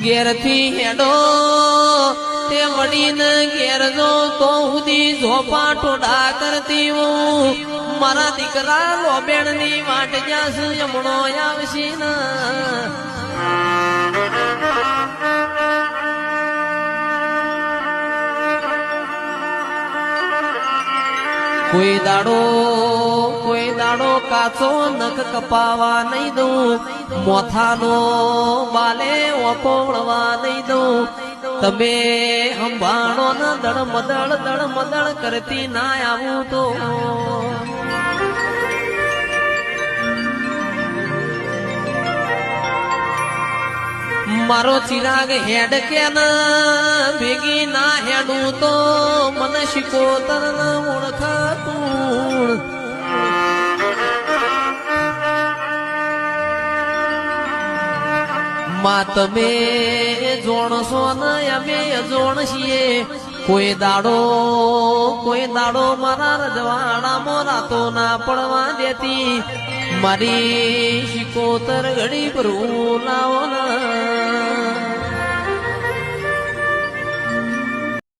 ઘેરથી હેડો તે વડીને ઘેર જો તો સુધી ઝોપા ટોડા કરતી હું મારા દીકરા લોબેણ ની વાટ જાસ યમણો આવશે ને કોઈ દાડો કાચો નખ કપાવા નહીં દઉં મોથાનો બાલે ઓપોળવા નહીં દઉં તમે સંભાળો ને દળમદળ કરતી ના આવું તો મારો ચિરાગ હેડ કે ના ભેગી ના હેડું તો મને શિકોતર ના ઓળખાતું માં તમે જોણશો ને અમે જોણ છીએ કોઈ દાડો મારા રજવાડામાં રાતો ના પડવા દેતી મારી શિકોતર ઘડી ભરવું લાવો ના